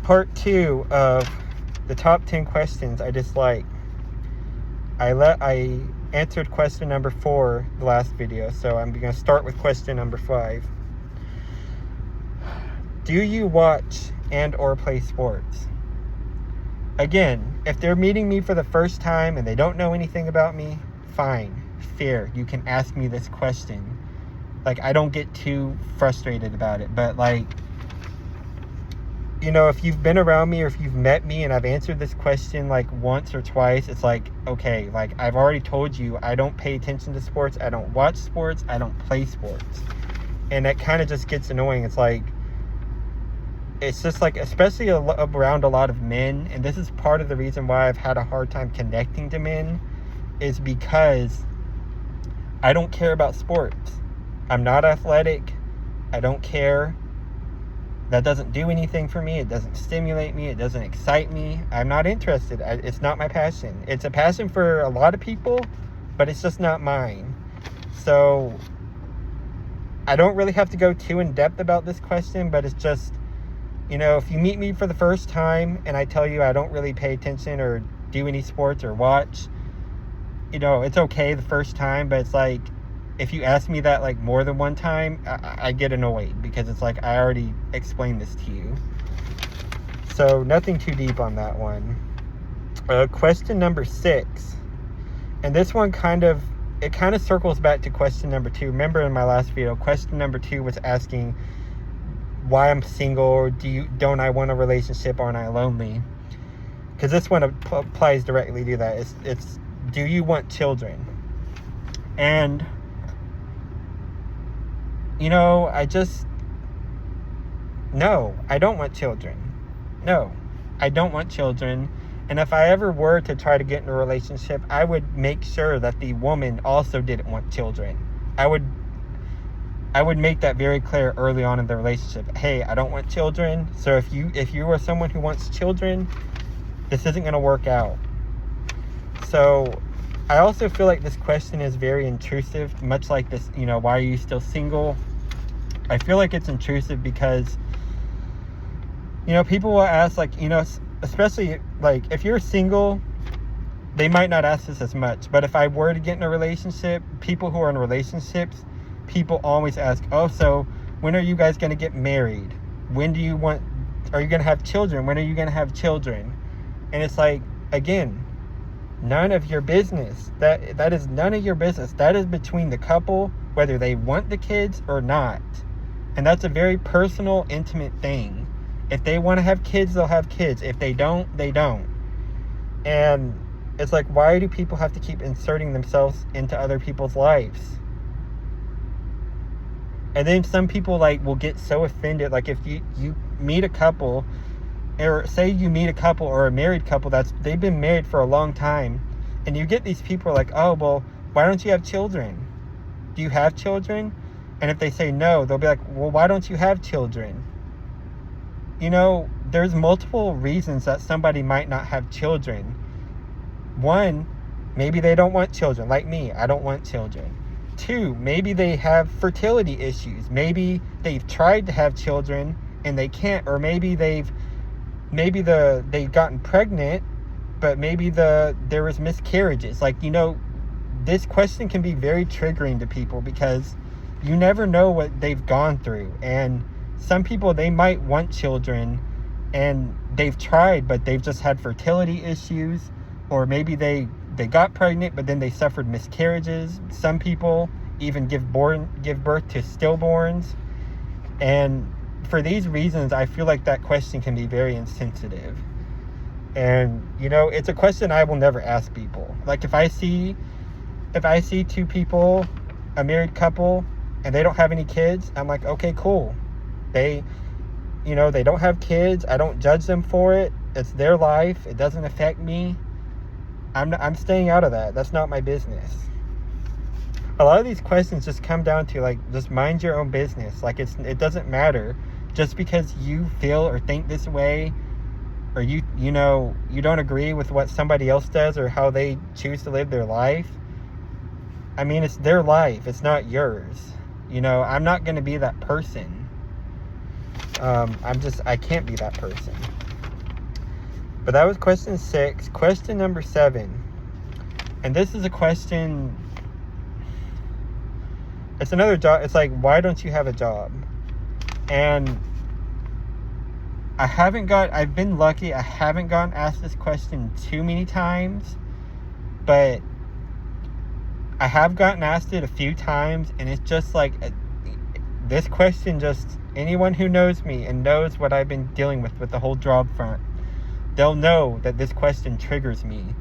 part 2 of the top 10 questions I dislike. I answered question number 4 the last video, so I'm going to start with question number 5. Do you watch and or play sports? Again, if they're meeting me for the first time and they don't know anything about me, fine, fair, you can ask me this question. Like, I don't get too frustrated about it, but like, you know, if you've been around me or if you've met me and I've answered this question like once or twice, it's like, okay, like I've already told you I don't pay attention to sports, I don't watch sports, I don't play sports. And that kind of just gets annoying. It's like, it's just like, especially around a lot of men, and this is part of the reason why I've had a hard time connecting to men, is because I don't care about sports. I'm not athletic. I don't care. That doesn't do anything for me. It doesn't stimulate me. It doesn't excite me. I'm not interested. It's not my passion. It's a passion for a lot of people, but it's just not mine. So I don't really have to go too in depth about this question, but it's just, you know, if you meet me for the first time and I tell you I don't really pay attention or do any sports or watch, you know, it's okay the first time, but it's like, if you ask me that like more than one time, I get annoyed, because it's like, I already explained this to you. So nothing too deep on that one. Question number 6, and this one kind of circles back to question number 2. Remember in my last video, question number 2 was asking why I'm single, or don't I want a relationship, aren't I lonely? Because this one applies directly to that. It's do you want children? And you know, no, I don't want children. No, I don't want children. And if I ever were to try to get in a relationship, I would make sure that the woman also didn't want children. I would make that very clear early on in the relationship. Hey, I don't want children. So if you are someone who wants children, this isn't going to work out. So I also feel like this question is very intrusive, much like this, you know, why are you still single? I feel like it's intrusive because, you know, people will ask, like, you know, especially like if you're single, they might not ask this as much. But if I were to get in a relationship, people who are in relationships, people always ask, oh, so when are you guys going to get married? Are you going to have children? When are you going to have children? And it's like, again, none of your business. That is none of your business. That is between the couple, whether they want the kids or not. And that's a very personal, intimate thing. If they want to have kids, they'll have kids. If they don't, they don't. And it's like, why do people have to keep inserting themselves into other people's lives? And then some people like will get so offended. Like if you meet a couple, or say you meet a couple or a married couple they've been married for a long time, and you get these people like, oh, well, why don't you have children? Do you have children? And if they say no, they'll be like, well, why don't you have children? You know, there's multiple reasons that somebody might not have children. One, maybe they don't want children. Like me, I don't want children. 2, maybe they have fertility issues. Maybe they've tried to have children and they can't, or maybe they've gotten pregnant, but maybe there was miscarriages. Like, you know, this question can be very triggering to people because you never know what they've gone through. And some people, they might want children and they've tried, but they've just had fertility issues, or maybe they got pregnant, but then they suffered miscarriages. Some people even give birth to stillborns. And for these reasons, I feel like that question can be very insensitive. And, you know, it's a question I will never ask people. Like if I see 2 people, a married couple, and they don't have any kids, I'm like, okay, cool. They don't have kids. I don't judge them for it. It's their life. It doesn't affect me. I'm staying out of that. That's not my business. A lot of these questions just come down to like, just mind your own business. Like it doesn't matter. Just because you feel or think this way, or you don't agree with what somebody else does or how they choose to live their life. I mean, it's their life. It's not yours. You know, I'm not going to be that person. I can't be that person. But that was question 6. Question number 7. And this is a question. It's another job. It's like, why don't you have a job? And I've been lucky. I haven't gotten asked this question too many times. But I have gotten asked it a few times. And it's just like, this question just, anyone who knows me and knows what I've been dealing with the whole job front, they'll know that this question triggers me.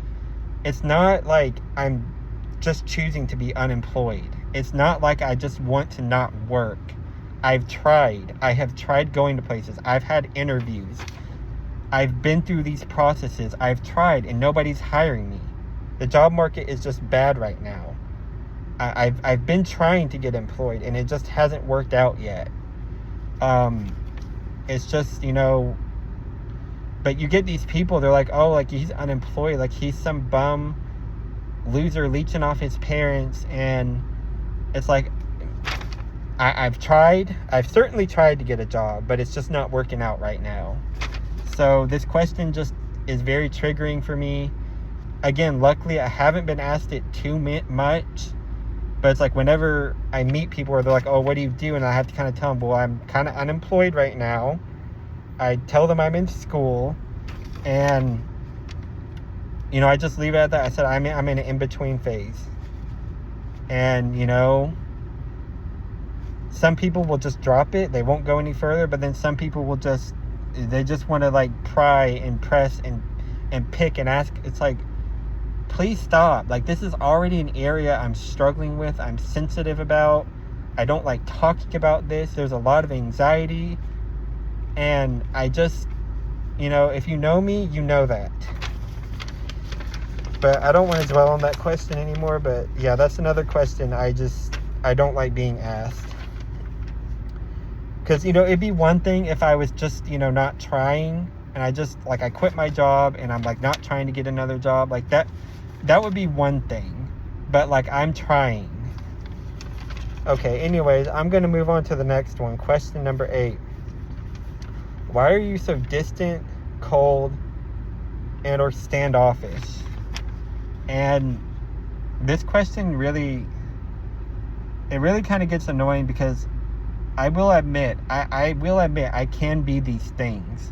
It's not like I'm just choosing to be unemployed. It's not like I just want to not work. I have tried going to places. I've had interviews. I've been through these processes. I've tried and nobody's hiring me. The job market is just bad right now. I've been trying to get employed and it just hasn't worked out yet. It's just, but you get these people, they're like, oh, like he's unemployed, like he's some bum loser leeching off his parents. And it's like, I've certainly tried to get a job, but it's just not working out right now. So this question just is very triggering for me. Again, luckily I haven't been asked it too much, but it's like whenever I meet people where they're like, oh, what do you do? And I have to kind of tell them, well, I'm kind of unemployed right now. I tell them I'm in school, and I just leave it at that. I said I'm in an in-between phase. And some people will just drop it, they won't go any further, but then some people will just want to like pry and press and pick and ask. It's like, please stop. Like, this is already an area I'm struggling with, I'm sensitive about. I don't like talking about this. There's a lot of anxiety. And I just, if you know me, you know that. But I don't want to dwell on that question anymore. But yeah, that's another question I don't like being asked. Because, it'd be one thing if I was just, not trying. And I just, like, I quit my job and I'm, like, not trying to get another job. Like, that would be one thing. But, like, I'm trying. Okay, anyways, I'm going to move on to the next one. Question number 8. Why are you so distant, cold, and or standoffish? And this question really kind of gets annoying because I will admit I can be these things.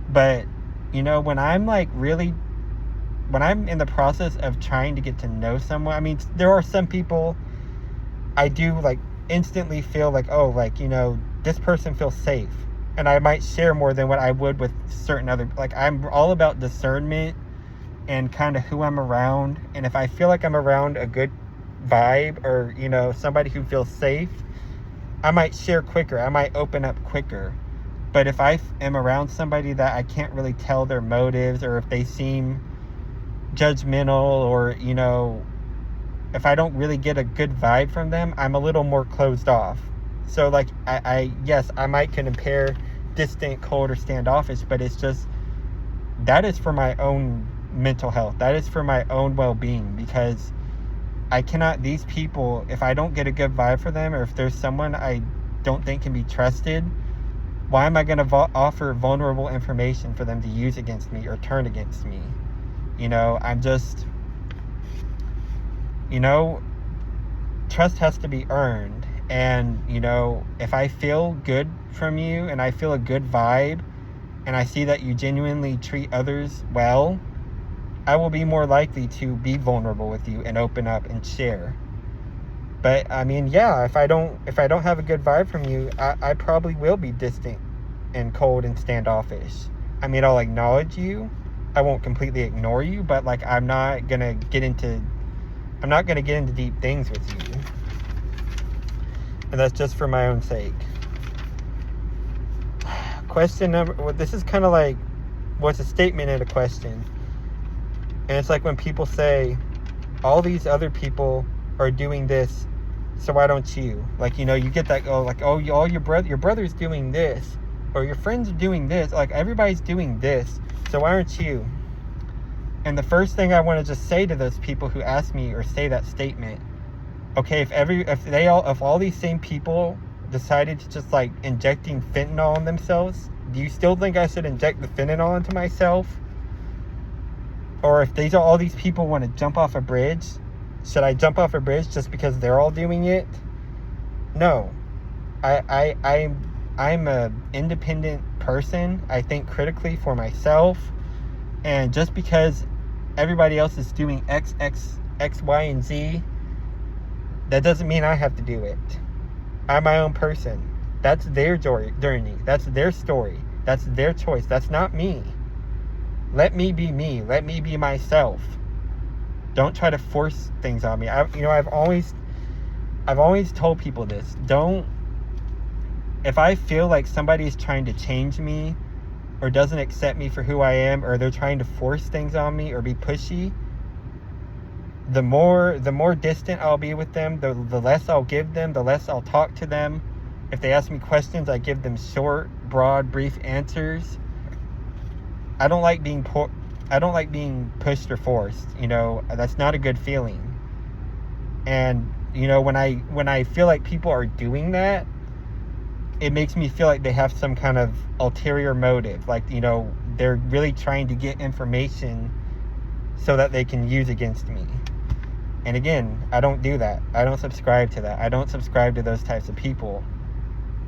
But, when I'm when I'm in the process of trying to get to know someone, I mean, there are some people I do like instantly feel like, oh, like, this person feels safe. And I might share more than what I would with certain other, like, I'm all about discernment and kind of who I'm around. And if I feel like I'm around a good vibe or, somebody who feels safe, I might share quicker. I might open up quicker. But if I am around somebody that I can't really tell their motives, or if they seem judgmental, or, if I don't really get a good vibe from them, I'm a little more closed off. So, like, yes, I might compare distant, cold, or standoffish, but it's just, that is for my own mental health. That is for my own well-being, because I cannot, these people, if I don't get a good vibe for them, or if there's someone I don't think can be trusted, why am I going to offer vulnerable information for them to use against me or turn against me? I'm just, trust has to be earned. And, if I feel good from you and I feel a good vibe and I see that you genuinely treat others well, I will be more likely to be vulnerable with you and open up and share. But I mean, yeah, if I don't have a good vibe from you, I probably will be distant and cold and standoffish. I mean, I'll acknowledge you. I won't completely ignore you, but like, I'm not gonna get into deep things with you. And that's just for my own sake. Question number, well, this is kind of like, what's a statement and a question. And it's like when people say, all these other people are doing this, so why don't you? Like, you get that, all your brother's doing this, or your friends are doing this, like everybody's doing this, so why aren't you? And the first thing I want to just say to those people who ask me or say that statement, okay, if all these same people decided to just like injecting fentanyl on themselves, do you still think I should inject the fentanyl into myself? Or if all these people want to jump off a bridge, should I jump off a bridge just because they're all doing it? No. I'm a independent person. I think critically for myself. And just because everybody else is doing X, Y, and Z, that doesn't mean I have to do it. I'm my own person. That's their journey. That's their story. That's their choice. That's not me. Let me be me. Let me be myself. Don't try to force things on me. I've always told people this. If I feel like somebody's trying to change me or doesn't accept me for who I am, or they're trying to force things on me or be pushy, the more distant I'll be with them, the less I'll give them, the less I'll talk to them. If they ask me questions, I give them short, broad, brief answers. I don't like being pushed or forced. That's not a good feeling. And when I feel like people are doing that, it makes me feel like they have some kind of ulterior motive. Like, they're really trying to get information so that they can use against me. And again, I don't do that. I don't subscribe to that. I don't subscribe to those types of people.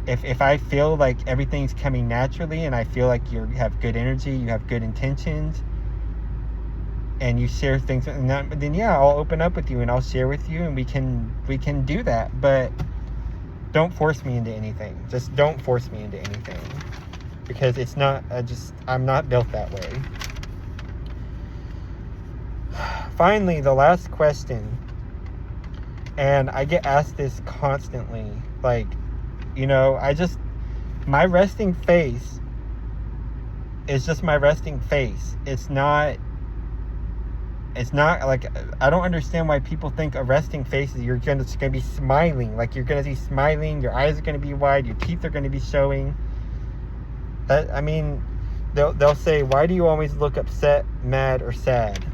If I feel like everything's coming naturally and I feel like you have good energy, you have good intentions, and you share things, then yeah, I'll open up with you and I'll share with you, and we can do that. But don't force me into anything. Just don't force me into anything, because it's not. I'm not built that way. Finally, the last question, and I get asked this constantly. Like, my resting face is just my resting face. It's not like, I don't understand why people think a resting face is you're just going to be smiling. Like, you're going to be smiling, your eyes are going to be wide, your teeth are going to be showing. They'll say, why do you always look upset, mad, or sad?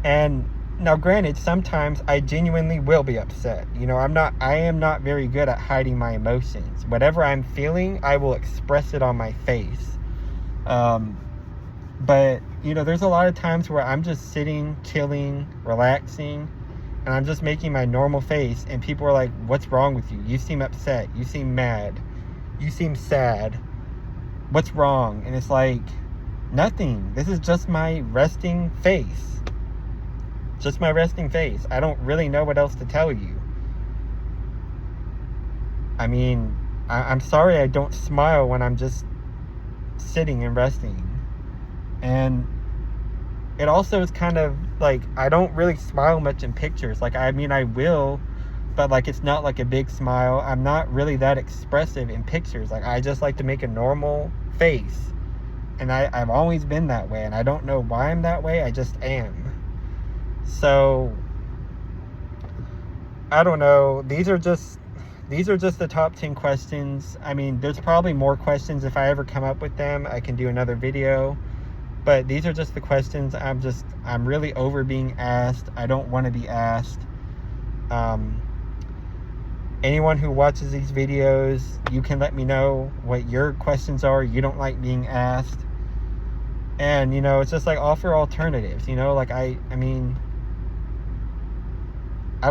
And now, granted, sometimes I genuinely will be upset. I am not very good at hiding my emotions. Whatever I'm feeling, I will express it on my face. But, there's a lot of times where I'm just sitting, chilling, relaxing, and I'm just making my normal face, and people are like, what's wrong with you? You seem upset. You seem mad. You seem sad. What's wrong? And it's like, nothing. This is just my resting face. Just my resting face. I don't really know what else to tell you. I'm sorry I don't smile when I'm just sitting and resting. And it also is kind of like, I don't really smile much in pictures. Like, I will, but like, it's not like a big smile. I'm not really that expressive in pictures. Like, I just like to make a normal face. And I've always been that way. And I don't know why I'm that way. I just am. So, I don't know. These are just the top 10 questions. There's probably more questions. If I ever come up with them, I can do another video. But these are just the questions. I'm really over being asked. I don't want to be asked. Anyone who watches these videos, you can let me know what your questions are. You don't like being asked. And, it's just like, offer alternatives. Like, I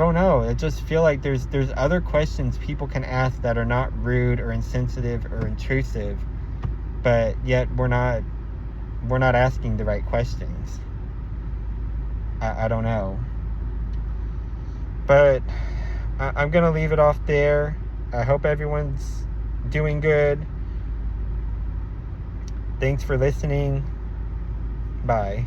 don't know. I just feel like there's other questions people can ask that are not rude or insensitive or intrusive, but yet we're not asking the right questions. I don't know. But I'm going to leave it off there. I hope everyone's doing good. Thanks for listening. Bye.